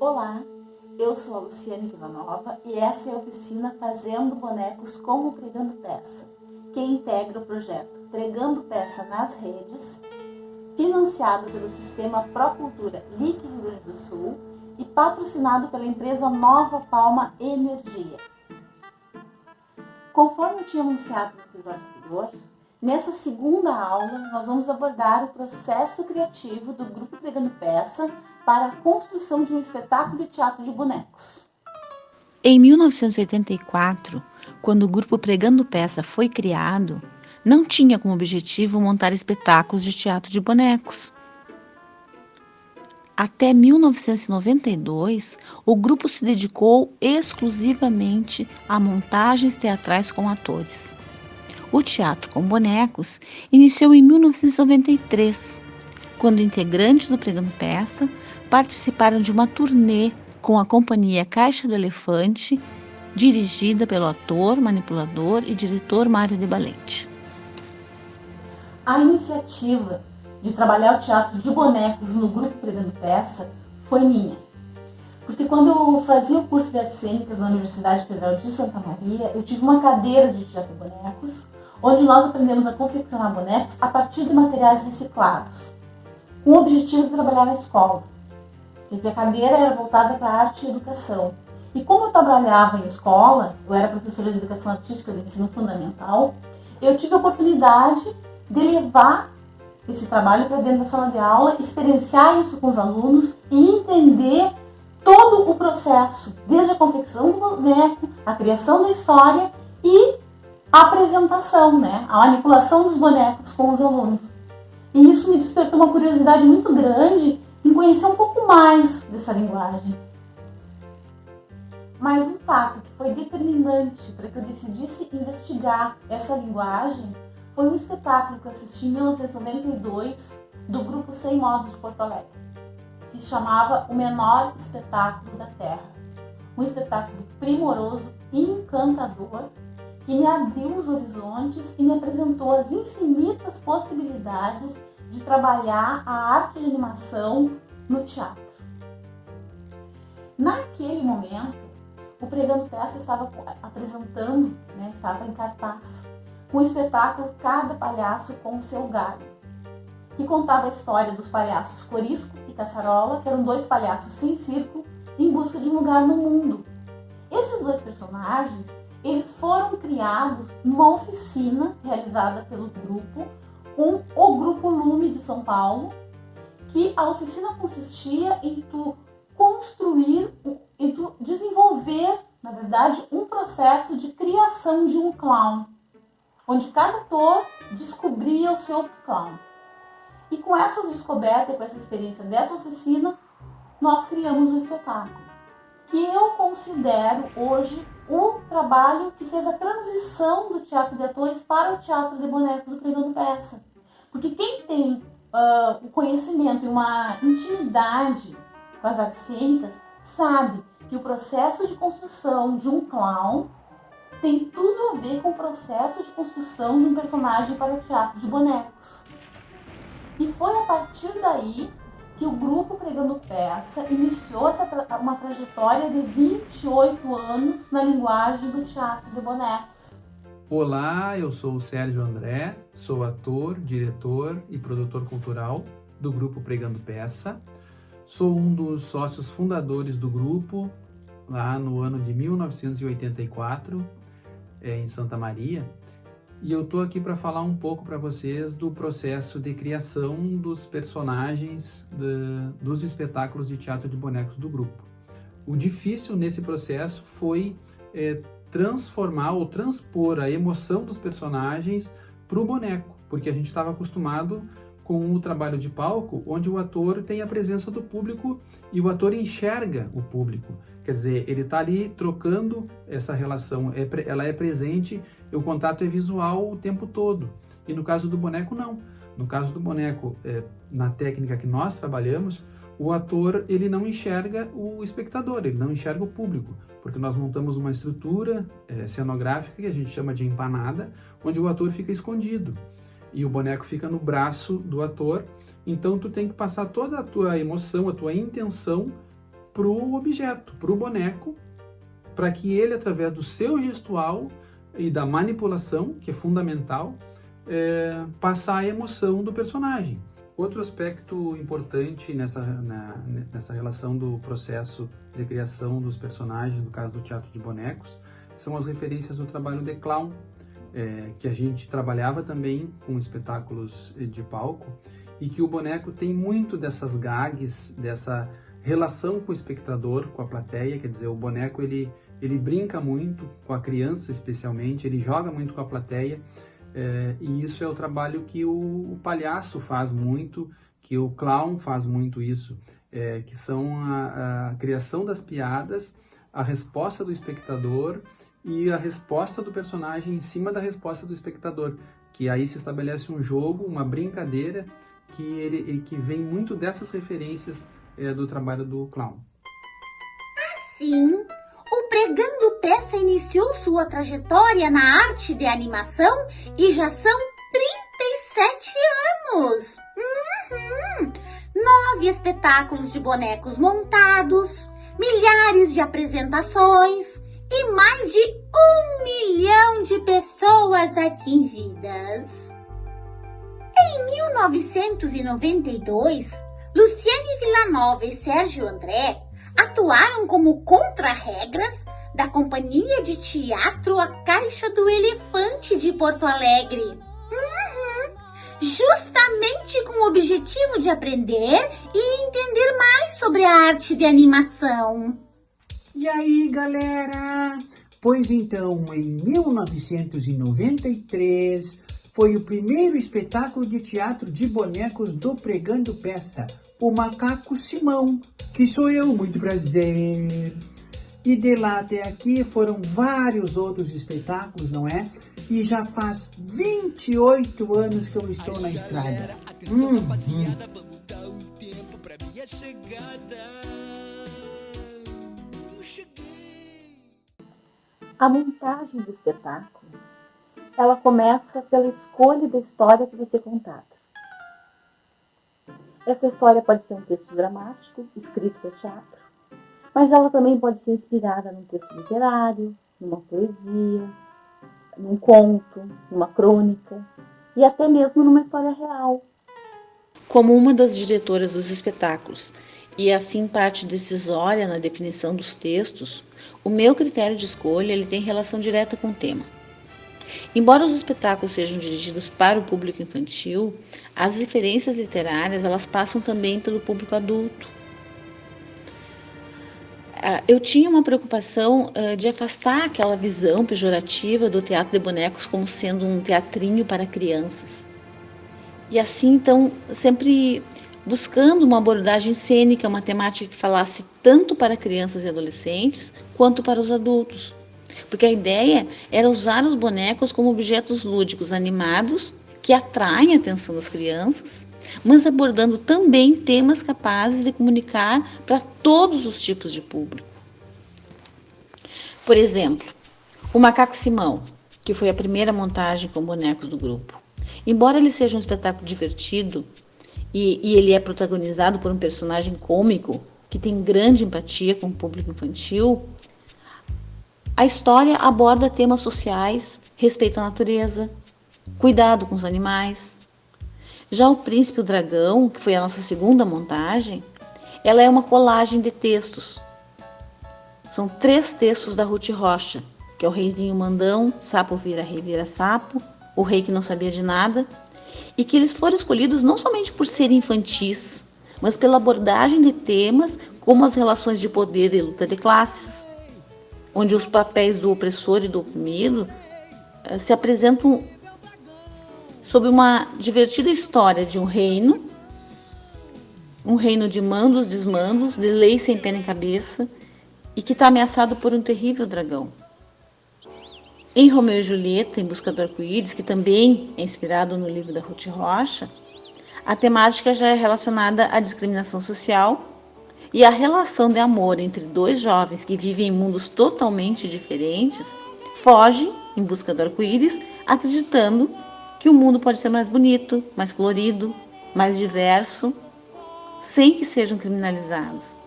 Olá, eu sou a Luciane Vilanova e essa é a oficina Fazendo Bonecos como Pregando Peça, que integra o projeto Pregando Peça nas Redes, financiado pelo sistema Procultura LIC Rio Grande do Sul e patrocinado pela empresa Nova Palma Energia. Conforme eu tinha anunciado no episódio anterior, nessa segunda aula nós vamos abordar o processo criativo do grupo Pregando Peça para a construção de um espetáculo de teatro de bonecos. Em 1984, quando o grupo Pregando Peça foi criado, não tinha como objetivo montar espetáculos de teatro de bonecos. Até 1992, o grupo se dedicou exclusivamente a montagens teatrais com atores. O teatro com bonecos iniciou em 1993, quando integrantes do Pregando Peça participaram de uma turnê com a companhia Caixa do Elefante, dirigida pelo ator, manipulador e diretor Mário de Valente. A iniciativa de trabalhar o teatro de bonecos no grupo Pregando Peça foi minha. Porque quando eu fazia o curso de artes cênicas na Universidade Federal de Santa Maria, eu tive uma cadeira de teatro de bonecos, onde nós aprendemos a confeccionar bonecos a partir de materiais reciclados, com o objetivo de trabalhar na escola. Quer dizer, a cadeira era voltada para arte e educação. E como eu trabalhava em escola, eu era professora de educação artística do ensino fundamental, eu tive a oportunidade de levar esse trabalho para dentro da sala de aula, experienciar isso com os alunos e entender todo o processo, desde a confecção do boneco, a criação da história e a apresentação, a manipulação dos bonecos com os alunos. E isso me despertou uma curiosidade muito grande em conhecer um pouco mais dessa linguagem. Mas um fato que foi determinante para que eu decidisse investigar essa linguagem foi um espetáculo que eu assisti em 1992 do grupo Sem Modos de Porto Alegre, que se chamava O Menor Espetáculo da Terra. Um espetáculo primoroso e encantador que me abriu os horizontes e me apresentou as infinitas possibilidades de trabalhar a arte de animação no teatro. Naquele momento, o Pregando Peça estava apresentando, estava em cartaz, com o espetáculo Cada Palhaço com Seu Galho, que contava a história dos palhaços Corisco e Caçarola, que eram dois palhaços sem circo, em busca de um lugar no mundo. Esses dois personagens, eles foram criados numa oficina realizada pelo grupo, com o Grupo Lume de São Paulo, que a oficina consistia em tu construir, em tu desenvolver, na verdade, um processo de criação de um clown, onde cada ator descobria o seu clown. E com essas descobertas, com essa experiência dessa oficina, nós criamos um espetáculo, que eu considero hoje o trabalho que fez a transição do teatro de atores para o teatro de bonecos do Pregando Peça. Porque quem tem o conhecimento e uma intimidade com as artes cênicas sabe que o processo de construção de um clown tem tudo a ver com o processo de construção de um personagem para o teatro de bonecos. E foi a partir daí que o grupo Pregando Peça iniciou uma trajetória de 28 anos na linguagem do teatro de bonecos. Olá, eu sou o Sérgio André, sou ator, diretor e produtor cultural do grupo Pregando Peça. Sou um dos sócios fundadores do grupo lá no ano de 1984, em Santa Maria. E eu estou aqui para falar um pouco para vocês do processo de criação dos personagens dos espetáculos de teatro de bonecos do grupo. O difícil nesse processo foi transformar ou transpor a emoção dos personagens para o boneco, porque a gente estava acostumado com o trabalho de palco, onde o ator tem a presença do público e o ator enxerga o público. Quer dizer, ele está ali trocando essa relação, ela é presente, e o contato é visual o tempo todo. E no caso do boneco, não. No caso do boneco, na técnica que nós trabalhamos, o ator ele não enxerga o espectador, ele não enxerga o público, porque nós montamos uma estrutura cenográfica que a gente chama de empanada, onde o ator fica escondido e o boneco fica no braço do ator. Então tu tem que passar toda a tua emoção, a tua intenção para o objeto, para o boneco, para que ele, através do seu gestual e da manipulação, que é fundamental, passar a emoção do personagem. Outro aspecto importante nessa relação do processo de criação dos personagens, no caso do teatro de bonecos, são as referências do trabalho de clown, que a gente trabalhava também com espetáculos de palco, e que o boneco tem muito dessas gags, dessa relação com o espectador, com a plateia. Quer dizer, o boneco ele brinca muito com a criança, especialmente, ele joga muito com a plateia, e isso é o trabalho que o palhaço faz muito, que o clown faz muito isso, que são a criação das piadas, a resposta do espectador e a resposta do personagem em cima da resposta do espectador, que aí se estabelece um jogo, uma brincadeira, que vem muito dessas referências do trabalho do clown. Assim, o Pregando Peça iniciou sua trajetória na arte de animação e já são 37 anos. 9 espetáculos de bonecos montados, milhares de apresentações e mais de 1 milhão de pessoas atingidas. Em 1992, Luciane Villanova e Sérgio André atuaram como contra-regras da Companhia de Teatro A Caixa do Elefante de Porto Alegre. Justamente com o objetivo de aprender e entender mais sobre a arte de animação. E aí, galera? Pois então, em 1993, foi o primeiro espetáculo de teatro de bonecos do Pregando Peça, o Macaco Simão, que sou eu, muito prazer. E de lá até aqui foram vários outros espetáculos, não é? E já faz 28 anos que eu estou na estrada. A montagem do espetáculo, ela começa pela escolha da história que vai ser contada. Essa história pode ser um texto dramático, escrito para teatro, mas ela também pode ser inspirada num texto literário, numa poesia, num conto, numa crônica e até mesmo numa história real. Como uma das diretoras dos espetáculos e assim parte decisória na definição dos textos, o meu critério de escolha ele tem relação direta com o tema. Embora os espetáculos sejam dirigidos para o público infantil, as referências literárias elas passam também pelo público adulto. Eu tinha uma preocupação de afastar aquela visão pejorativa do teatro de bonecos como sendo um teatrinho para crianças. E assim, então, sempre buscando uma abordagem cênica, uma temática que falasse tanto para crianças e adolescentes quanto para os adultos. Porque a ideia era usar os bonecos como objetos lúdicos animados que atraem a atenção das crianças, mas abordando também temas capazes de comunicar para todos os tipos de público. Por exemplo, o Macaco Simão, que foi a primeira montagem com bonecos do grupo. Embora ele seja um espetáculo divertido e ele é protagonizado por um personagem cômico que tem grande empatia com o público infantil, a história aborda temas sociais, respeito à natureza, cuidado com os animais. Já o Príncipe e o Dragão, que foi a nossa segunda montagem, ela é uma colagem de textos. São 3 textos da Ruth Rocha, que é o Reizinho Mandão, Sapo Vira Rei Vira Sapo, O Rei que Não Sabia de Nada, e que eles foram escolhidos não somente por serem infantis, mas pela abordagem de temas como as relações de poder e luta de classes, onde os papéis do opressor e do oprimido se apresentam sob uma divertida história de um reino de mandos, desmandos, de leis sem pé nem cabeça, e que está ameaçado por um terrível dragão. Em Romeu e Julieta, Em Busca do Arco-Íris, que também é inspirado no livro da Ruth Rocha, a temática já é relacionada à discriminação social e à relação de amor entre 2 jovens que vivem em mundos totalmente diferentes, fogem em busca do arco-íris, acreditando que o mundo pode ser mais bonito, mais colorido, mais diverso, sem que sejam criminalizados.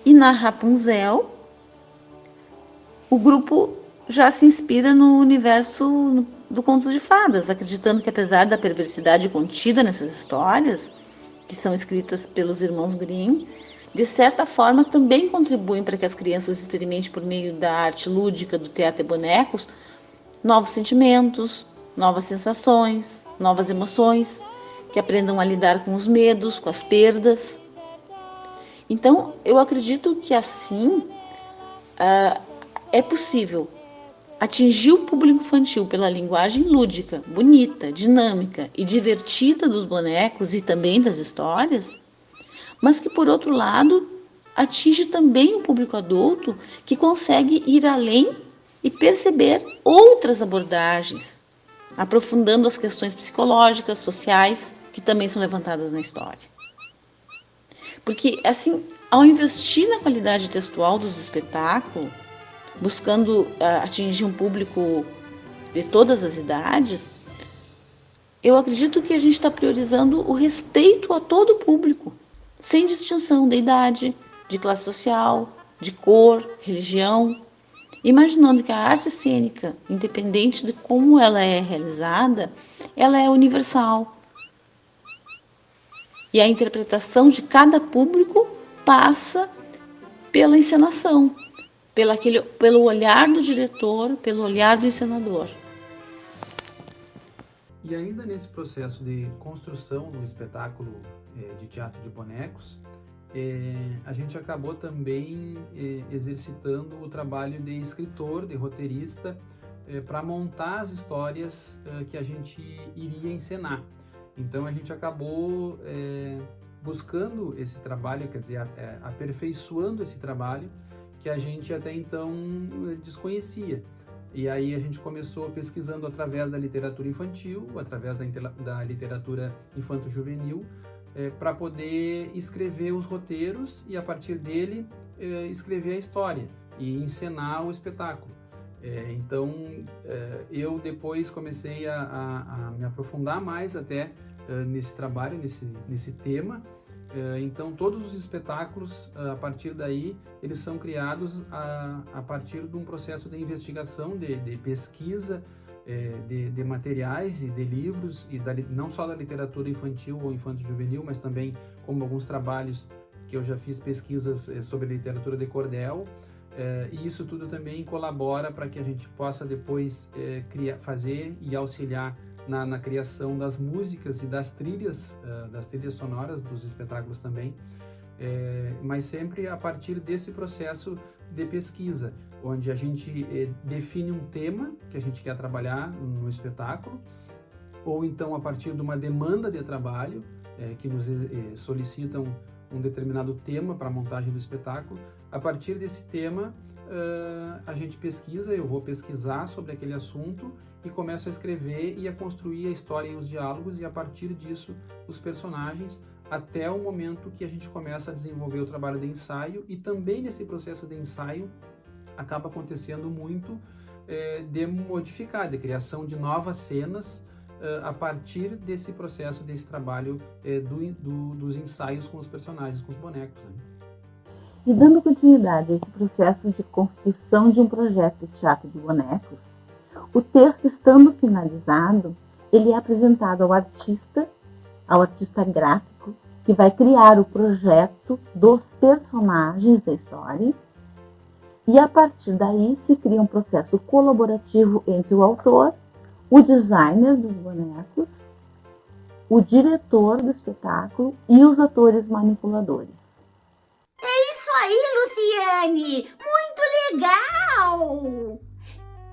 E na Rapunzel, o grupo já se inspira no universo do conto de fadas, acreditando que apesar da perversidade contida nessas histórias, que são escritas pelos irmãos Grimm, de certa forma também contribuem para que as crianças experimentem por meio da arte lúdica do teatro e bonecos novos sentimentos, novas sensações, novas emoções, que aprendam a lidar com os medos, com as perdas. Então, eu acredito que assim é possível atingir o público infantil pela linguagem lúdica, bonita, dinâmica e divertida dos bonecos e também das histórias, mas que, por outro lado, atinge também o público adulto que consegue ir além e perceber outras abordagens, aprofundando as questões psicológicas, sociais, que também são levantadas na história. Porque, assim, ao investir na qualidade textual dos espetáculos, buscando atingir um público de todas as idades, eu acredito que a gente está priorizando o respeito a todo o público, sem distinção de idade, de classe social, de cor, religião, imaginando que a arte cênica, independente de como ela é realizada, ela é universal. E a interpretação de cada público passa pela encenação, pelo olhar do diretor, pelo olhar do encenador. E ainda nesse processo de construção do espetáculo de teatro de bonecos, a gente acabou também exercitando o trabalho de escritor, de roteirista, para montar as histórias que a gente iria encenar. Então a gente acabou buscando esse trabalho, quer dizer, aperfeiçoando esse trabalho que a gente até então desconhecia. E aí a gente começou pesquisando através da literatura infantil, através da literatura infanto-juvenil, para poder escrever os roteiros e, a partir dele, escrever a história e encenar o espetáculo. Então, eu depois comecei a me aprofundar mais até nesse trabalho, nesse tema. Então, todos os espetáculos, a partir daí, eles são criados a partir de um processo de investigação, de pesquisa, de materiais e de livros, e não só da literatura infantil ou infanto-juvenil, mas também como alguns trabalhos que eu já fiz pesquisas sobre literatura de cordel, e isso tudo também colabora para que a gente possa depois fazer e auxiliar na criação das músicas e das trilhas sonoras dos espetáculos também, mas sempre a partir desse processo de pesquisa, onde a gente define um tema que a gente quer trabalhar no espetáculo, ou então a partir de uma demanda de trabalho, que nos solicitam um determinado tema para a montagem do espetáculo. A partir desse tema, a gente pesquisa, eu vou pesquisar sobre aquele assunto e começo a escrever e a construir a história e os diálogos, e a partir disso os personagens, até o momento que a gente começa a desenvolver o trabalho de ensaio. E também nesse processo de ensaio acaba acontecendo muito de modificar, de criação de novas cenas a partir desse processo, desse trabalho dos ensaios com os personagens, com os bonecos, né? E dando continuidade a esse processo de construção de um projeto de teatro de bonecos, o texto estando finalizado, ele é apresentado ao artista gráfico, que vai criar o projeto dos personagens da história, e a partir daí se cria um processo colaborativo entre o autor, o designer dos bonecos, o diretor do espetáculo e os atores manipuladores. É isso aí, Luciane! Muito legal!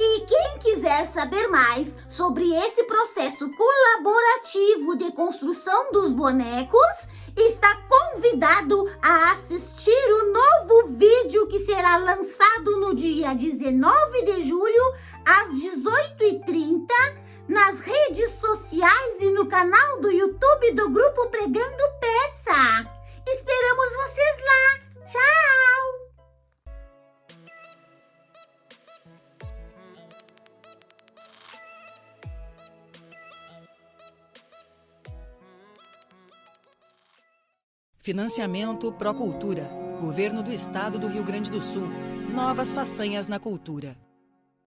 E quem quiser saber mais sobre esse processo colaborativo de construção dos bonecos, está convidado a assistir o novo vídeo que será lançado no dia 19 de julho, às 18h30, nas redes sociais e no canal do YouTube do Grupo Pregando Peça. Esperamos vocês lá! Tchau! Financiamento Procultura. Governo do Estado do Rio Grande do Sul. Novas façanhas na cultura.